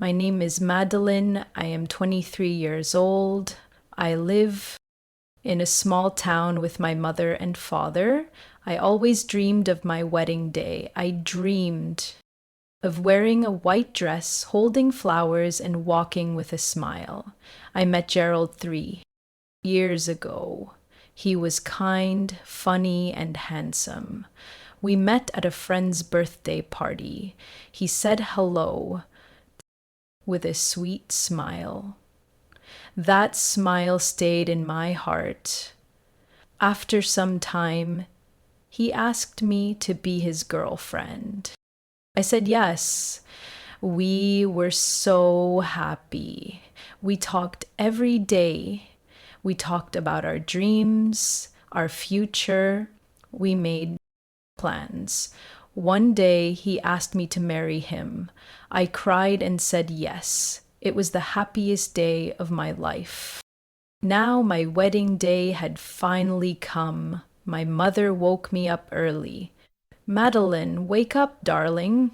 My name is Madeline. I am 23 years old. I live in a small town with my mother and father. I always dreamed of my wedding day. I dreamed of wearing a white dress, holding flowers, and walking with a smile. I met Gerald 3 years ago. He was kind, funny, and handsome. We met at a friend's birthday party. He said hello with a sweet smile. That smile stayed in my heart. After some time, he asked me to be his girlfriend. I said yes. We were so happy. We talked every day. We talked about our dreams, our future. We made plans. One day he asked me to marry him. I cried and said yes. It was the happiest day of my life. Now my wedding day had finally come. My mother woke me up early. Madeline, wake up, darling.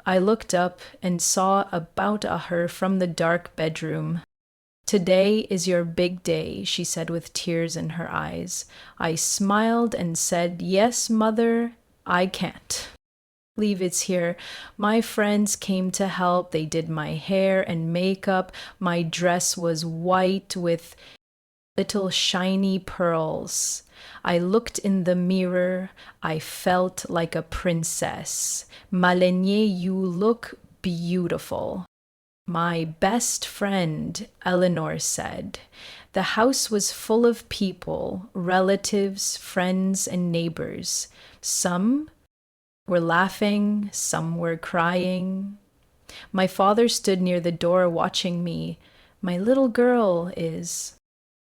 I looked up and saw about her from the dark bedroom. Today is your big day, she said with tears in her eyes. I smiled and said, yes, mother, I can't believe it's here. My friends came to help. They did my hair and makeup. My dress was white with little shiny pearls. I looked in the mirror. I felt like a princess. Malenier, you look beautiful. My best friend, Eleanor, said. The house was full of people, relatives, friends, and neighbors. Some were laughing, some were crying. My father stood near the door watching me. My little girl is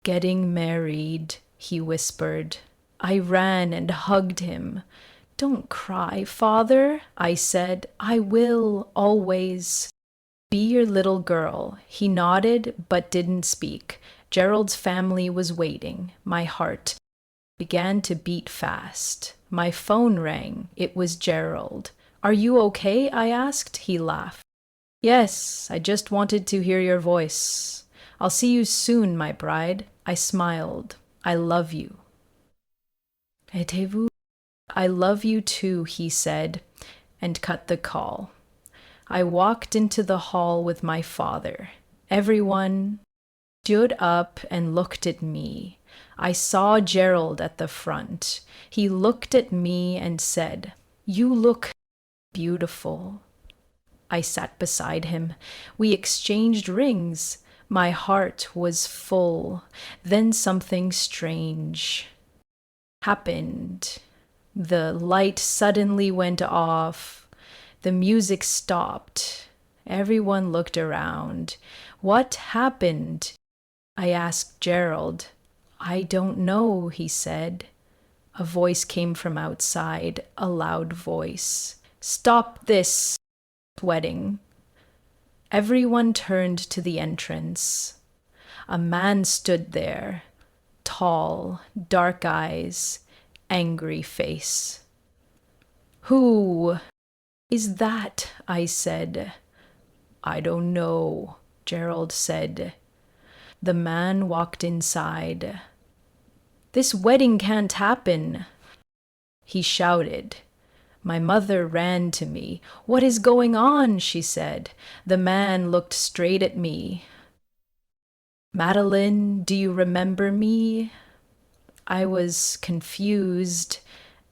getting married, he whispered. I ran and hugged him. Don't cry, father, I said. I will, always. Be your little girl. He nodded but didn't speak. Gerald's family was waiting. My heart began to beat fast. My phone rang. It was Gerald. Are you okay? I asked. He laughed. Yes, I just wanted to hear your voice. I'll see you soon, my bride. I smiled. I love you. Aidez-vous? I love you too, he said, and cut the call. I walked into the hall with my father. Everyone stood up and looked at me. I saw Gerald at the front. He looked at me and said, you look beautiful. I sat beside him. We exchanged rings. My heart was full. Then something strange happened. The light suddenly went off. The music stopped. Everyone looked around. What happened? I asked Gerald. I don't know, he said. A voice came from outside, a loud voice. Stop this wedding. Everyone turned to the entrance. A man stood there, tall, dark eyes, angry face. Who is that? I said. I don't know, Gerald said. The man walked inside. This wedding can't happen, he shouted. My mother ran to me. What is going on? She said. The man looked straight at me. Madeline, do you remember me? I was confused.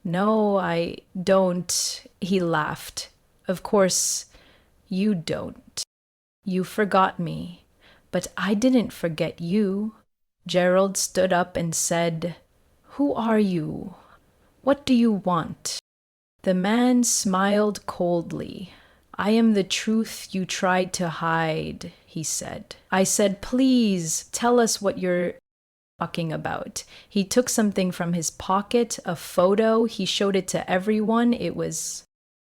No, I don't, he laughed. Of course, you don't. You forgot me, but I didn't forget you. Gerald stood up and said, who are you? What do you want? The man smiled coldly. I am the truth you tried to hide, he said. I said, please tell us what you're talking about. He took something from his pocket, a photo. He showed it to everyone. It was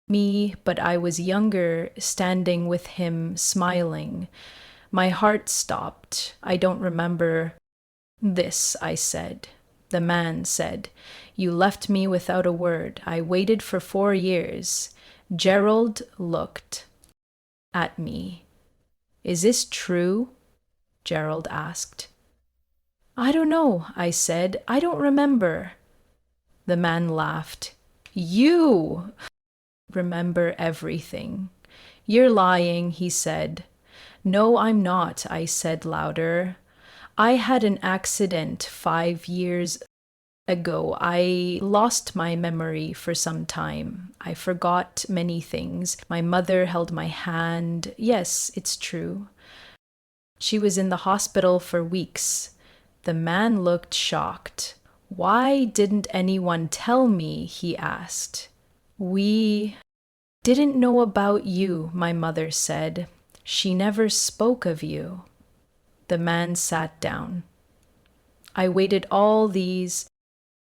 me, but I was younger, standing with him, smiling. My heart stopped. I don't remember this, I said. The man said, you left me without a word. I waited for 4 years. Gerald looked at me. Is this true? Gerald asked. I don't know, I said. I don't remember. The man laughed. You remember everything. You're lying, he said. No, I'm not, I said louder. I had an accident 5 years ago. I lost my memory for some time. I forgot many things. My mother held my hand. Yes, it's true. She was in the hospital for weeks. The man looked shocked. Why didn't anyone tell me? He asked. We didn't know about you, my mother said. She never spoke of you. The man sat down. I waited all these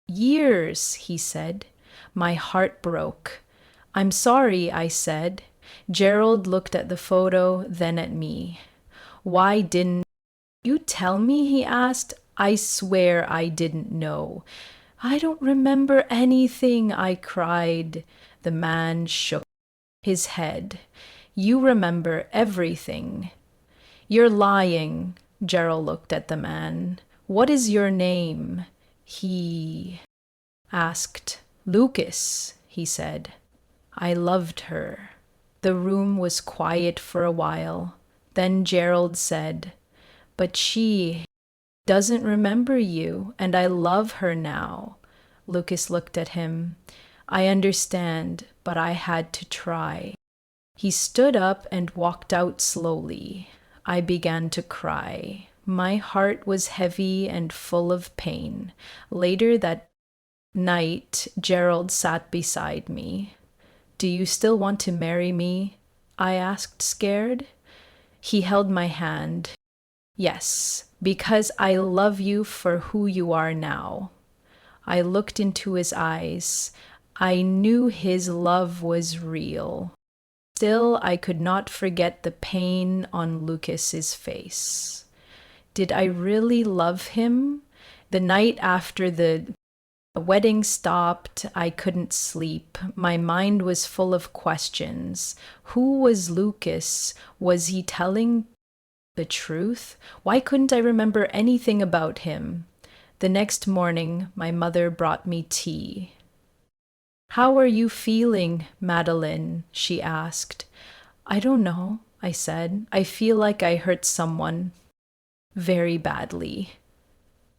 years, he said. My heart broke. I'm sorry, I said. Gerald looked at the photo, then at me. Why didn't you tell me? He asked. I swear I didn't know. I don't remember anything, I cried. The man shook his head. You remember everything. You're lying. Gerald looked at the man. What is your name? He asked. Lucas, he said. I loved her. The room was quiet for a while. Then Gerald said, But she doesn't remember you, and I love her now. Lucas looked at him. I understand, but I had to try. He stood up and walked out slowly. I began to cry. My heart was heavy and full of pain. Later that night, Gerald sat beside me. Do you still want to marry me? I asked, scared. He held my hand. Yes, because I love you for who you are now. I looked into his eyes. I knew his love was real. Still, I could not forget the pain on Lucas's face. Did I really love him? The night after the wedding stopped, I couldn't sleep. My mind was full of questions. Who was Lucas? Was he telling the truth? Why couldn't I remember anything about him? The next morning, my mother brought me tea. How are you feeling, Madeline? She asked. I don't know, I said. I feel like I hurt someone very badly.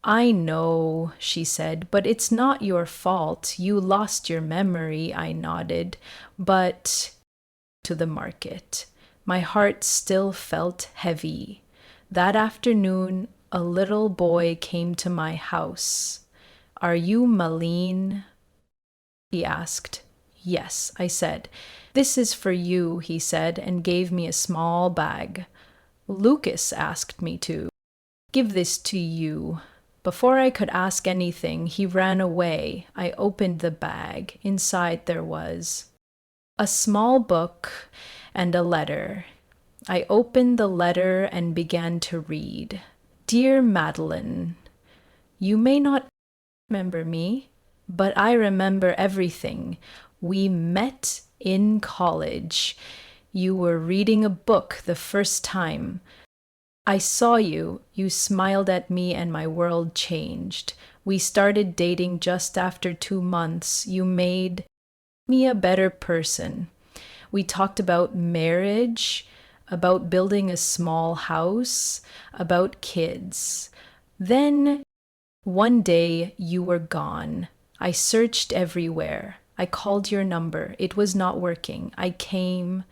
I know, she said, but it's not your fault. You lost your memory, I nodded. But to the market. My heart still felt heavy. That afternoon, a little boy came to my house. Are you Malene? He asked. Yes, I said. This is for you, he said, and gave me a small bag. Lucas asked me to give this to you. Before I could ask anything, he ran away. I opened the bag. Inside there was a small book and a letter. I opened the letter and began to read. Dear Madeline, you may not remember me, but I remember everything. We met in college. You were reading a book the first time. I saw you. You smiled at me and my world changed. We started dating just after 2 months. You made me a better person. We talked about marriage, about building a small house, about kids. Then one day you were gone. I searched everywhere. I called your number. It was not working. I came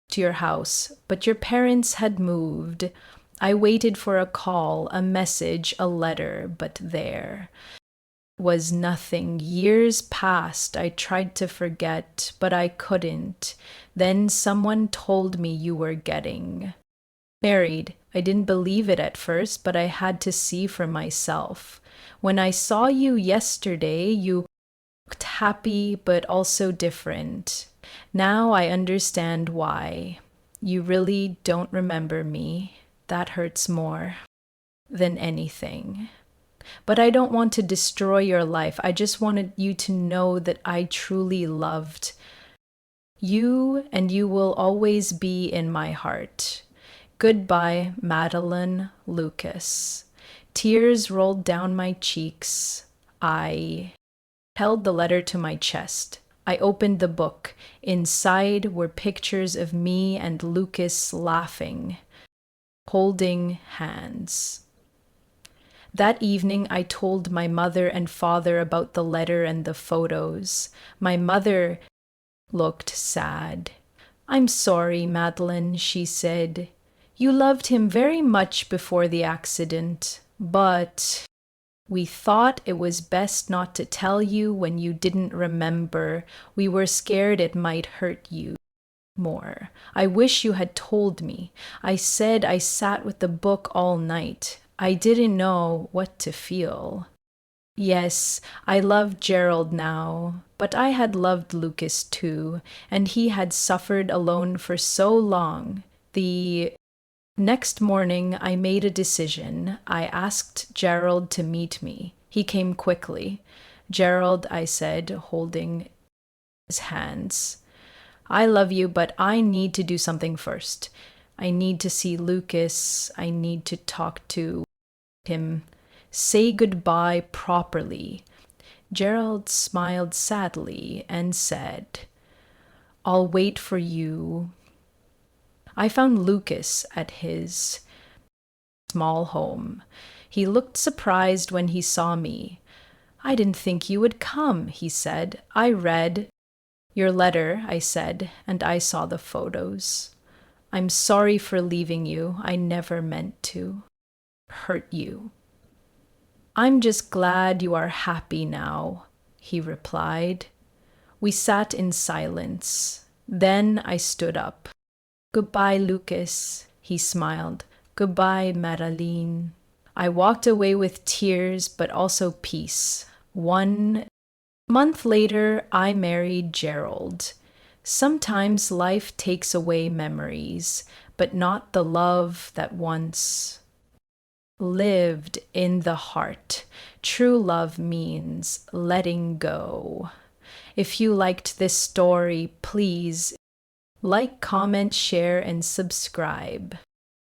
to your house, but your parents had moved. I waited for a call, a message, a letter, but there was nothing. Years passed. I tried to forget, but I couldn't. Then someone told me you were getting married. I didn't believe it at first, but I had to see for myself. When I saw you yesterday, you looked happy, but also different. Now I understand why. You really don't remember me. That hurts more than anything. But I don't want to destroy your life. I just wanted you to know that I truly loved you, and you will always be in my heart. Goodbye, Madeline Lucas. Tears rolled down my cheeks. I held the letter to my chest. I opened the book. Inside were pictures of me and Lucas laughing, holding hands. That evening, I told my mother and father about the letter and the photos. My mother looked sad. I'm sorry, Madeline, she said. You loved him very much before the accident, but we thought it was best not to tell you when you didn't remember. We were scared it might hurt you more. I wish you had told me. I said I sat with the book all night. I didn't know what to feel. Yes, I love Gerald now, but I had loved Lucas too, and he had suffered alone for so long. The next morning, I made a decision. I asked Gerald to meet me. He came quickly. Gerald, I said, holding his hands. I love you, but I need to do something first. I need to see Lucas. I need to talk to him. Say goodbye properly. Gerald smiled sadly and said, I'll wait for you. I found Lucas at his small home. He looked surprised when he saw me. I didn't think you would come, he said. I read your letter, I said, and I saw the photos. I'm sorry for leaving you. I never meant to hurt you. I'm just glad you are happy now, he replied. We sat in silence. Then I stood up. Goodbye, Lucas, he smiled. Goodbye, Madeline. I walked away with tears, but also peace. 1 month later, I married Gerald. Sometimes life takes away memories, but not the love that once lived in the heart. True love means letting go. If you liked this story, please like, comment, share, and subscribe.